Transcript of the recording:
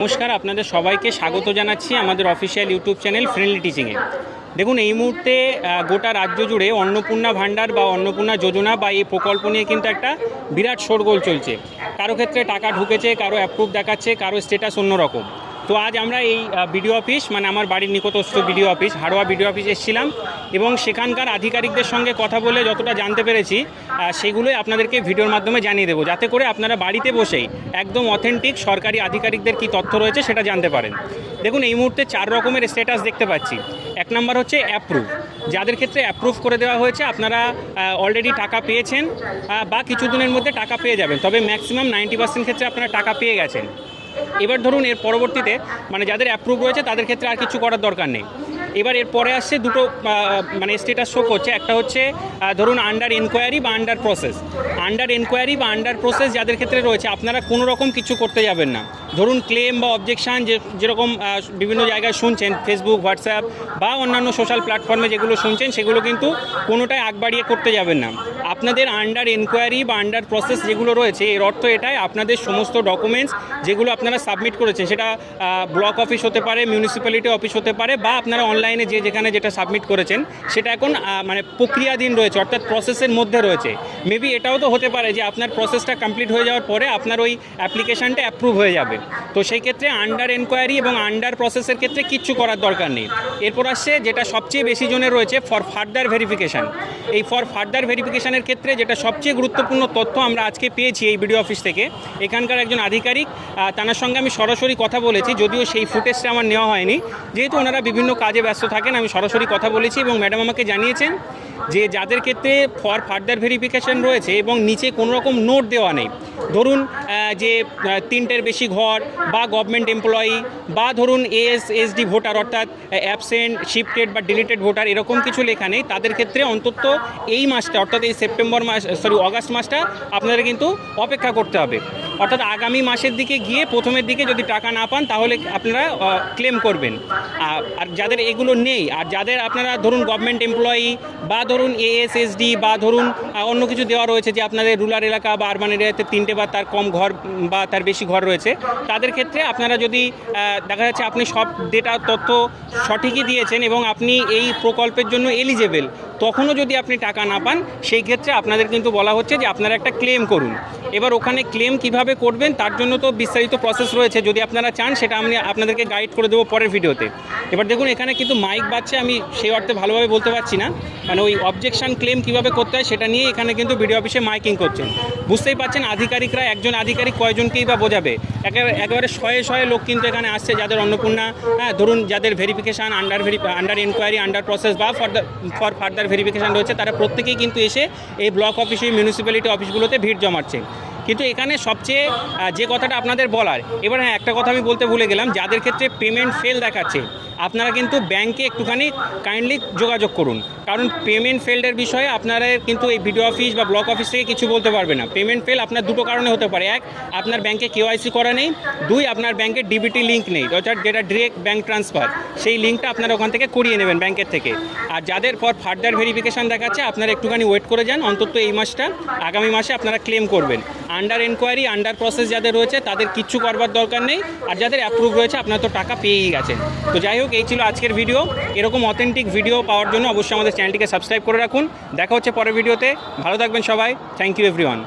নমস্কার, আপনাদের সবাইকে স্বাগত জানাচ্ছি আমাদের অফিসিয়াল ইউটিউব চ্যানেল ফ্রেন্ডলি টিচিংয়ে। দেখুন, এই মুহূর্তে গোটা রাজ্য জুড়ে অন্নপূর্ণা ভাণ্ডার বা অন্নপূর্ণা যোজনা বা এই প্রকল্প নিয়ে কিন্তু একটা বিরাট শোরগোল চলছে। কারো ক্ষেত্রে টাকা ঢুকেছে, কারো অ্যাপ্রুভ দেখাচ্ছে, কারো স্ট্যাটাস অন্যরকম। তো আজ আমরা এই বিডিও অফিস, মানে আমার বাড়ির নিকটস্থ BDO office, Haroa BDO office এসেছিলাম এবং সেখানকার আধিকারিকদের সঙ্গে কথা বলে যতটা জানতে পেরেছি সেগুলোই আপনাদেরকে ভিডিওর মাধ্যমে জানিয়ে দেবো, যাতে করে আপনারা বাড়িতে বসেই একদম অথেন্টিক সরকারি আধিকারিকদের কী তথ্য রয়েছে সেটা জানতে পারেন। দেখুন, এই মুহূর্তে 4 রকমের স্ট্যাটাস দেখতে পাচ্ছি। 1 নম্বর হচ্ছে অ্যাপ্রুভ, যাদের ক্ষেত্রে অ্যাপ্রুভ করে দেওয়া হয়েছে, আপনারা অলরেডি টাকা পেয়েছেন বা কিছুদিনের মধ্যে টাকা পেয়ে যাবেন, তবে ম্যাক্সিমাম 90% ক্ষেত্রে আপনারা টাকা পেয়ে গেছেন। এবার ধরুন, এর পরবর্তীতে মানে যাদের অ্যাপ্রুভ রয়েছে তাদের ক্ষেত্রে আর কিছু করার দরকার নেই। এবার এর পরে আসছে দুটো মানে স্ট্যাটাস শো করছে। একটা হচ্ছে ধরুন আন্ডার এনকোয়ারি বা আন্ডার প্রসেস। আন্ডার এনকোয়ারি বা আন্ডার প্রসেস যাদের ক্ষেত্রে রয়েছে, আপনারা কোনো রকম কিছু করতে যাবেন না। ধরুন ক্লেম বা অবজেকশান যেরকম বিভিন্ন জায়গায় শুনছেন, ফেসবুক, হোয়াটসঅ্যাপ বা অন্যান্য সোশ্যাল প্ল্যাটফর্মে যেগুলো শুনছেন, সেগুলো কিন্তু কোনোটাই আগ বাড়িয়ে করতে যাবেন না। আপনাদের আন্ডার এনকোয়ারি বা আন্ডার প্রসেস যেগুলো রয়েছে, এর অর্থ এটাই, আপনাদের সমস্ত ডকুমেন্টস যেগুলো আপনারা সাবমিট করেছেন, সেটা ব্লক অফিস হতে পারে, মিউনিসিপ্যালিটি অফিস হতে পারে, বা আপনারা অনলাইনে যেখানে যেটা সাবমিট করেছেন সেটা এখন মানে প্রক্রিয়াধীন রয়েছে, অর্থাৎ প্রসেসের মধ্যে রয়েছে। মেবি এটাও তো হতে পারে যে আপনার প্রসেসটা কমপ্লিট হয়ে যাওয়ার পরে আপনার ওই অ্যাপ্লিকেশানটা অ্যাপ্রুভ হয়ে যাবে। তো সেই ক্ষেত্রে আন্ডার এনকোয়ারি এবং আন্ডার প্রসেসের ক্ষেত্রে কিচ্ছু করার দরকার নেই। এরপর আসছে যেটা সবচেয়ে বেশি জনের রয়েছে, ফর ফার্দার ভেরিফিকেশান। এই ফর ফার্দার ভেরিফিকেশানের ক্ষেত্রে যেটা সবচেয়ে গুরুত্বপূর্ণ তথ্য আমরা আজকে পেয়েছি এই বিডিও অফিস থেকে, এখানকার একজন আধিকারিক, তার সঙ্গে আমি সরাসরি কথা বলেছি, যদিও সেই ফুটেজটা আমার নেওয়া হয়নি, যেহেতু ওনারা বিভিন্ন কাজে ব্যস্ত থাকেন। আমি সরাসরি কথা বলেছি এবং ম্যাডাম আমাকে জানিয়েছেন যে যাদের ক্ষেত্রে ফর ফার্দার ভেরিফিকেশান রয়েছে এবং নিচে কোনো রকম নোট দেওয়া নেই, ধরুন যে 3টের বেশি ঘর বা গভর্নমেন্ট এমপ্লয়ি বা ধরুন এসডি ভোটার, অর্থাৎ অ্যাবসেন্ট, শিফটেড বা ডিলিটেড ভোটার, এরকম কিছু লেখা নেই, তাদের ক্ষেত্রে অন্তত এই মাসটা, অর্থাৎ এই অগাস্ট মাসটা আপনাদের কিন্তু অপেক্ষা করতে হবে। অর্থাৎ আগামী মাসের দিকে গিয়ে প্রথমের দিকে যদি টাকা না পান তাহলে আপনারা ক্লেম করবেন। আর যাদের এগুলো নেই, আর যাদের আপনারা ধরুন গভর্নমেন্ট এমপ্লয়ি বা ধরুন এসএসডি বা ধরুন অন্য কিছু দেওয়া রয়েছে যে আপনাদের রুরাল এলাকা বা আরবান এরিয়াতে 3টে বা তার কম ঘর বা তার বেশি ঘর রয়েছে, তাদের ক্ষেত্রে আপনারা যদি দেখা যাচ্ছে আপনি সব ডেটা তথ্য সঠিকই দিয়েছেন এবং আপনি এই প্রকল্পের জন্য এলিজেবল, তখনও যদি আপনি টাকা না পান, সেই ক্ষেত্রে আপনাদের কিন্তু বলা হচ্ছে যে আপনারা একটা ক্লেম করুন। এবার ওখানে ক্লেম কিভাবে করবেন তার জন্য তো বিস্তারিত প্রসেস রয়েছে, যদি আপনারা চান সেটা আমি আপনাদেরকে গাইড করে দেবো পরের ভিডিওতে। এবার দেখুন, এখানে কিন্তু মাইক বাজছে, আমি সেই অর্থে ভালোভাবে বলতে পারছি না, মানে ওই অবজেকশন ক্লেম কিভাবে করতে হয় সেটা নিয়ে এখানে কিন্তু বিডিও অফিসে মাইকিং করছেন। বুঝতেই পারছেন আধিকারিকরা, একজন আধিকারিক কয়জনকেই বা বোঝাবে, একেবারে শয়ে লোক কিন্তু এখানে আসছে, যাদের অন্নপূর্ণা, ধরুন যাদের verification, under enquiry, under process বা ফর ফার্দার ভেরিফিকেশান রয়েছে, তারা প্রত্যেকেই কিন্তু এসে এই ব্লক অফিসে, মিউনিসিপ্যালিটি অফিসগুলোতে ভিড় জমাচ্ছে। কিন্তু এখানে সবচেয়ে যে কথাটা আপনাদের বলার, এবার হ্যাঁ, একটা কথা আমি বলতে ভুলে গেলাম, যাদের ক্ষেত্রে পেমেন্ট ফেল দেখাচ্ছে, আপনারা কিন্তু ব্যাংকে একটুখানি কাইন্ডলি যোগাযোগ করুন, কারণ পেমেন্ট ফেল্ডের বিষয়ে আপনারা কিন্তু এই বিডিও অফিস বা ব্লক অফিস থেকে কিছু বলতে পারবে না। পেমেন্ট ফেল আপনার দুটো কারণে হতে পারে: 1, আপনার ব্যাংকে কেওয়াইসি করা নেই; 2, আপনার ব্যাংকে ডিবিটি লিঙ্ক নেই, অর্থাৎ যেটা ডিরেক্ট ব্যাংক ট্রান্সফার, সেই লিঙ্কটা আপনারা ওখান থেকে করিয়ে নেবেন ব্যাংকের থেকে। আর যাদের ফর ফার্দার ভেরিফিকেশান দেখাচ্ছে, আপনারা একটুখানি ওয়েট করে যান, অন্তত এই মাসটা, আগামী মাসে আপনারা ক্লেম করবেন। আন্ডার এনকোয়ারি, আন্ডার প্রসেস যাদের রয়েছে তাদের কিচ্ছু করবার দরকার নেই, আর যাদের অ্যাপ্রুভ রয়েছে আপনারা তো টাকা পেয়েই গেছেন। তো যাই হোক, এই ছিল আজকের ভিডিও। এরকম অথেন্টিক ভিডিও পাওয়ার জন্য অবশ্যই আমাদের চ্যানেলটিকে সাবস্ক্রাইব করে রাখুন। দেখা হচ্ছে পরের ভিডিওতে। ভালো থাকবেন সবাই। Thank you everyone.